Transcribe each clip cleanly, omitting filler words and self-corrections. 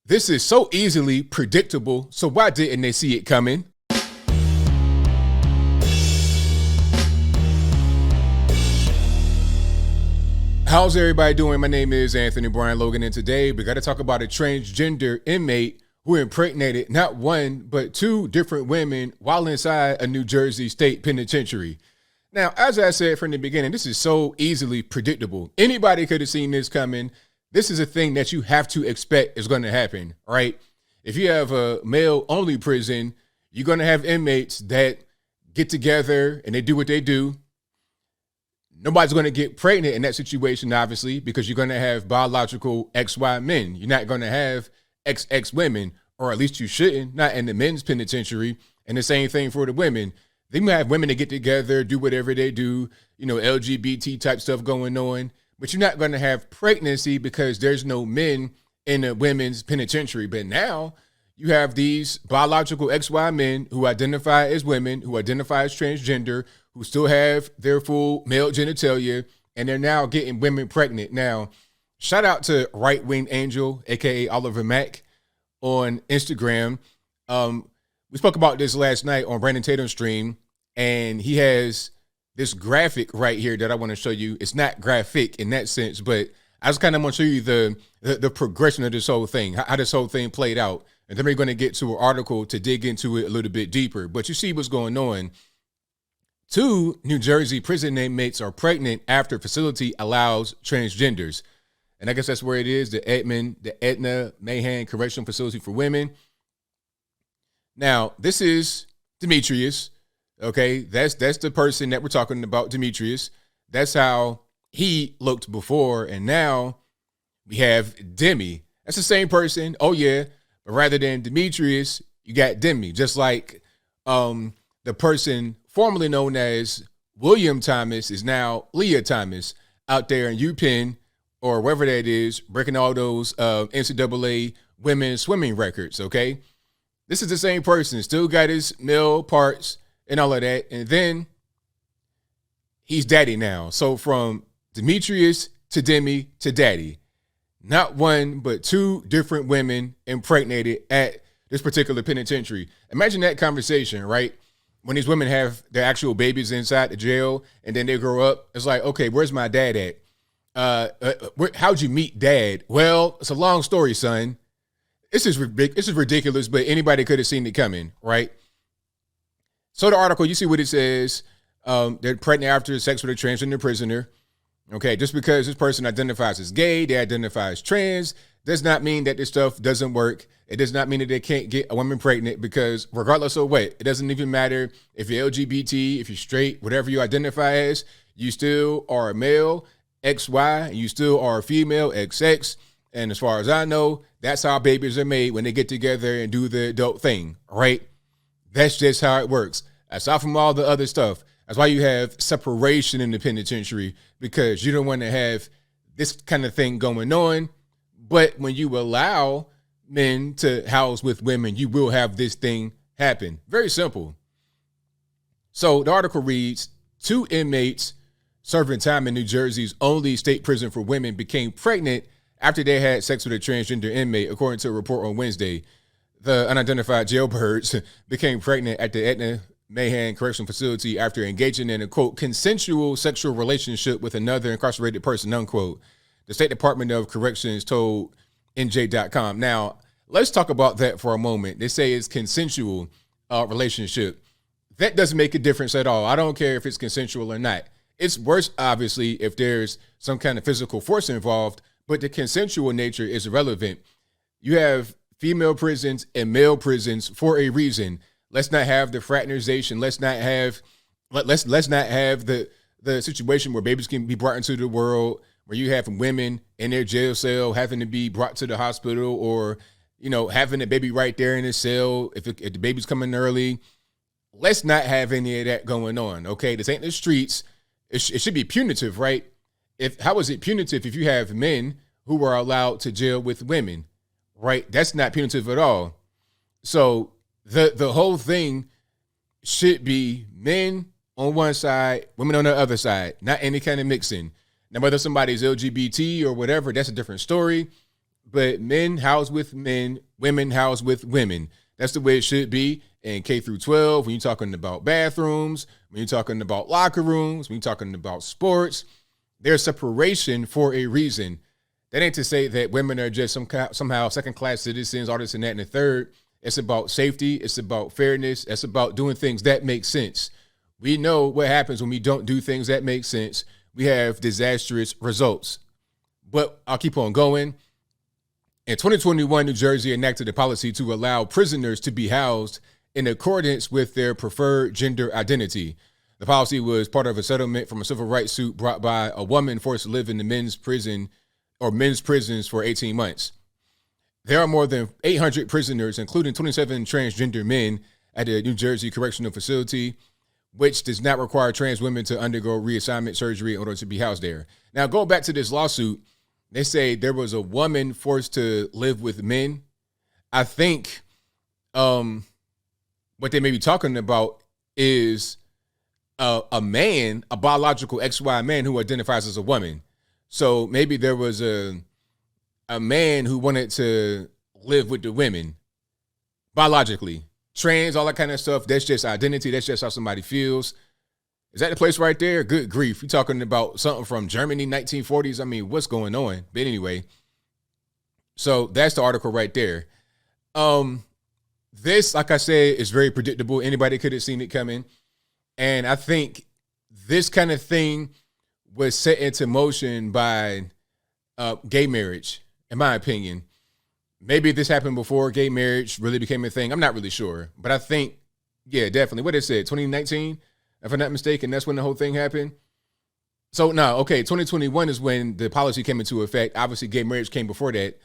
This is so easily predictable, so why didn't they see it coming? How's everybody doing? My name is Anthony Brian Logan, and today we got to talk about a transgender inmate who impregnated not one, but two different women while inside a New Jersey state penitentiary. Now, as I said from the beginning, this is so easily predictable. Anybody could have seen this coming. This is a thing that you have to expect is going to happen, right? If you have a male-only prison, you're going to have inmates that get together and they do what they do. Nobody's going to get pregnant in that situation, obviously, because you're going to have biological XY men. You're not going to have XX women, or at least you shouldn't, not in the men's penitentiary. And the same thing for the women. They might have women that get together, do whatever they do, LGBT type stuff going on. But you're not going to have pregnancy because there's no men in the women's penitentiary. But now you have these biological XY men who identify as women, who identify as transgender, who still have their full male genitalia, and they're now getting women pregnant. Now, shout out to Right Wing Angel, aka Oliver Mack, on Instagram. We spoke about this last night on Brandon Tatum's stream, and he has this graphic right here that I want to show you. It's not graphic in that sense, but I just kind of want to show you the progression of this whole thing, how this whole thing played out. And then we're going to get to an article to dig into it a little bit deeper. But you see what's going on. Two New Jersey prison inmates are pregnant after facility allows transgenders. And I guess that's where it is, the Edna Mahan Correctional Facility for Women. Now, this is Demetrius. Okay, that's the person that we're talking about, Demetrius. That's how he looked before, and now we have Demi. That's the same person. Oh yeah, but rather than Demetrius, you got Demi. Just like the person formerly known as William Thomas is now Leah Thomas out there in UPenn or wherever that is, breaking all those NCAA women's swimming records. Okay, this is the same person. Still got his male parts and all of that. And then he's daddy now. So from Demetrius to Demi to daddy. Not one, but two different women impregnated at this particular penitentiary. Imagine that conversation, right? When these women have their actual babies inside the jail and then they grow up, it's like, okay, where's my dad at? How'd you meet dad? Well, it's a long story, son. This is ridiculous, but anybody could have seen it coming, right? So the article, you see what it says. They're pregnant after sex with a transgender prisoner. Okay, just because this person identifies as gay, they identify as trans, does not mean that this stuff doesn't work. It does not mean that they can't get a woman pregnant, because regardless of what, it doesn't even matter if you're LGBT, if you're straight, whatever you identify as, you still are a male, XY, and you still are a female, XX. And as far as I know, that's how babies are made when they get together and do the adult thing, right? That's just how it works. Aside from all the other stuff. That's why you have separation in the penitentiary, because you don't want to have this kind of thing going on. But when you allow men to house with women, you will have this thing happen. Very simple. So the article reads, two inmates serving time in New Jersey's only state prison for women became pregnant after they had sex with a transgender inmate, according to a report on Wednesday. The unidentified jailbirds became pregnant at the Edna Mahan Correctional Facility after engaging in a, quote, consensual sexual relationship with another incarcerated person, unquote. The State Department of Corrections told NJ.com. Now, let's talk about that for a moment. They say it's consensual relationship. That doesn't make a difference at all. I don't care if it's consensual or not. It's worse, obviously, if there's some kind of physical force involved, but the consensual nature is irrelevant. You have female prisons and male prisons for a reason. Let's not have the fraternization. Let's not have the situation where babies can be brought into the world, where you have women in their jail cell having to be brought to the hospital, or having a baby right there in the cell if the baby's coming early. Let's not have any of that going on. Okay, this ain't the streets. It should be punitive, right? How is it punitive if you have men who are allowed to jail with women? Right? That's not punitive at all. So the whole thing should be men on one side, women on the other side, not any kind of mixing. Now, whether somebody's LGBT or whatever, that's a different story. but men house with men, women house with women. That's the way it should be in K through 12. When you're talking about bathrooms, when you're talking about locker rooms, when you're talking about sports, there's separation for a reason. That ain't to say that women are just somehow second-class citizens, all this and that and the third. It's about safety. It's about fairness. It's about doing things that make sense. We know what happens when we don't do things that make sense. We have disastrous results. But I'll keep on going. In 2021, New Jersey enacted a policy to allow prisoners to be housed in accordance with their preferred gender identity. The policy was part of a settlement from a civil rights suit brought by a woman forced to live in the men's prison or men's prisons for 18 months. There are more than 800 prisoners, including 27 transgender men, at the New Jersey Correctional Facility, which does not require trans women to undergo reassignment surgery in order to be housed there. Now, go back to this lawsuit. They say there was a woman forced to live with men. I think what they may be talking about is a man, a biological XY man who identifies as a woman. So maybe there was a man who wanted to live with the women biologically. Trans, all that kind of stuff, that's just identity. That's just how somebody feels. Is that the place right there? Good grief. You're talking about something from Germany, 1940s. I mean, what's going on? But anyway, so that's the article right there. This, like I said, is very predictable. Anybody could have seen it coming. And I think this kind of thing was set into motion by gay marriage, in my opinion. Maybe this happened before gay marriage really became a thing. I'm not really sure. But I think, yeah, definitely. What it said, 2019? If I'm not mistaken, that's when the whole thing happened. So, no, okay, 2021 is when the policy came into effect. Obviously, gay marriage came before that.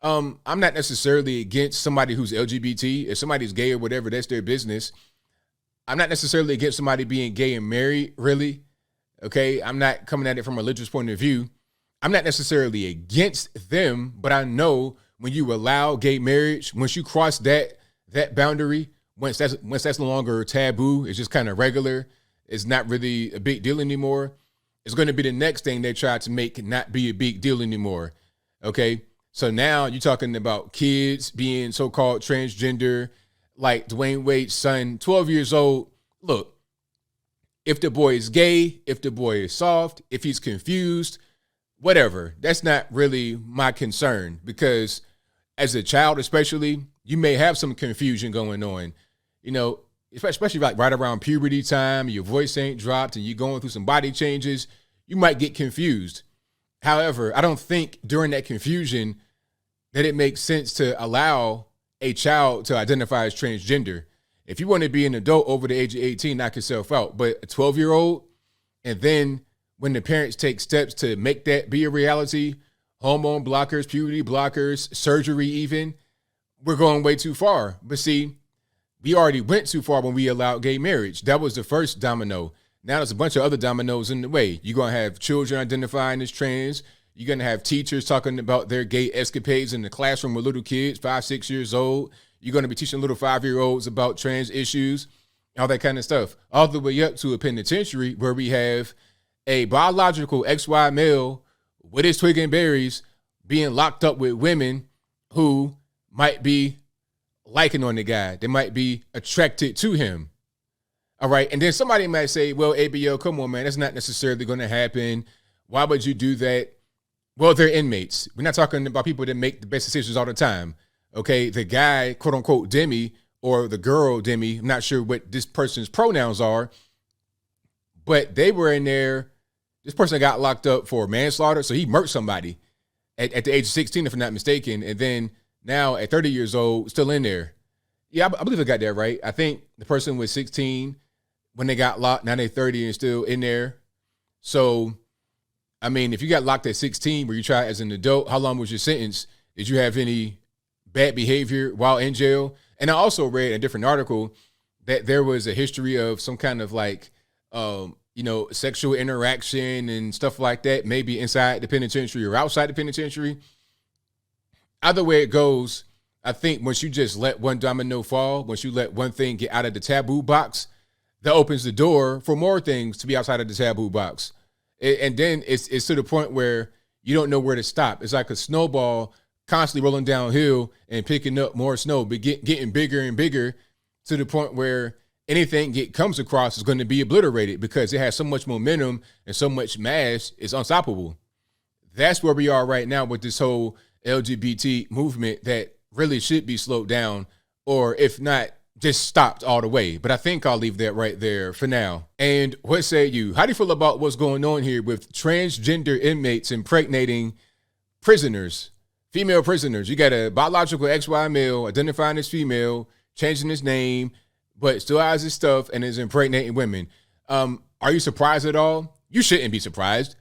I'm not necessarily against somebody who's LGBT. If somebody's gay or whatever, that's their business. I'm not necessarily against somebody being gay and married, really. Okay, I'm not coming at it from a religious point of view. I'm not necessarily against them, but I know when you allow gay marriage, once you cross that boundary, once that's no longer taboo, it's just kind of regular. It's not really a big deal anymore. It's going to be the next thing they try to make not be a big deal anymore. Okay, so now you're talking about kids being so-called transgender, like Dwayne Wade's son, 12 years old. Look, if the boy is gay, if the boy is soft, if he's confused, whatever, that's not really my concern, because as a child especially, you may have some confusion going on, you know, especially like right around puberty time, your voice ain't dropped and you're going through some body changes, you might get confused. However, I don't think during that confusion that it makes sense to allow a child to identify as transgender. If you want to be an adult over the age of 18, knock yourself out. But a 12-year-old, and then when the parents take steps to make that be a reality, hormone blockers, puberty blockers, surgery even, we're going way too far. But see, we already went too far when we allowed gay marriage. That was the first domino. Now there's a bunch of other dominoes in the way. You're going to have children identifying as trans. You're going to have teachers talking about their gay escapades in the classroom with little kids, 5, 6 years old. You're going to be teaching little 5-year-olds about trans issues, all that kind of stuff, all the way up to a penitentiary where we have a biological XY male with his twig and berries being locked up with women who might be liking on the guy. They might be attracted to him. All right. And then somebody might say, well, ABO, come on, man, that's not necessarily going to happen. Why would you do that? Well, they're inmates. We're not talking about people that make the best decisions all the time. Okay. The guy, quote unquote, Demi, or the girl, Demi, I'm not sure what this person's pronouns are, but they were in there. This person got locked up for manslaughter. So he murked somebody at the age of 16, if I'm not mistaken. And then now at 30 years old, still in there. Yeah, I believe I got that right. I think the person was 16 when they got locked. Now they're 30 and still in there. So, I mean, if you got locked at 16 where you tried as an adult, how long was your sentence? Did you have any bad behavior while in jail? And I also read a different article that there was a history of some kind of like, sexual interaction and stuff like that, maybe inside the penitentiary or outside the penitentiary. Either way it goes, I think once you just let one domino fall, once you let one thing get out of the taboo box, that opens the door for more things to be outside of the taboo box. And then it's to the point where you don't know where to stop. It's like a snowball constantly rolling downhill and picking up more snow, but getting bigger and bigger to the point where anything it comes across is going to be obliterated because it has so much momentum and so much mass, it's unstoppable. That's where we are right now with this whole LGBT movement that really should be slowed down, or if not, just stopped all the way. But I think I'll leave that right there for now. And what say you? How do you feel about what's going on here with transgender inmates impregnating prisoners, female prisoners? You got a biological XY male identifying as female, changing his name, but still has his stuff and is impregnating women. Are you surprised at all? You shouldn't be surprised.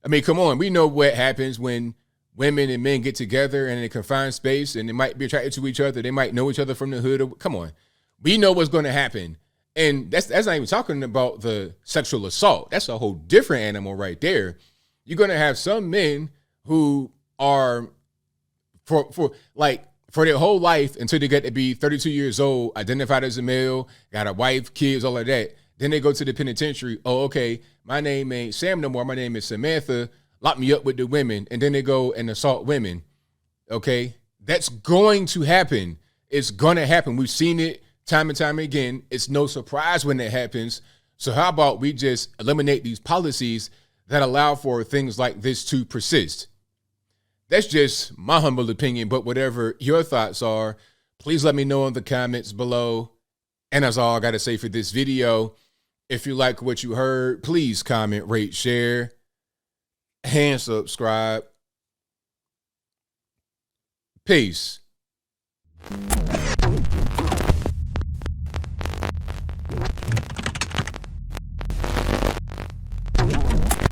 I mean, come on. We know what happens when women and men get together in a confined space and they might be attracted to each other. They might know each other from the hood. Come on. We know what's going to happen. And that's not even talking about the sexual assault. That's a whole different animal right there. You're going to have some men who are for their whole life until they get to be 32 years old, identified as a male, got a wife, kids, all of that. Then they go to the penitentiary. Oh, okay, my name ain't Sam no more. My name is Samantha. Lock me up with the women. And then they go and assault women. Okay, that's going to happen. It's going to happen. We've seen it time and time again. It's no surprise when it happens. So how about we just eliminate these policies that allow for things like this to persist? That's just my humble opinion, but whatever your thoughts are, please let me know in the comments below. And that's all I got to say for this video. If you like what you heard, please comment, rate, share, and subscribe. Peace.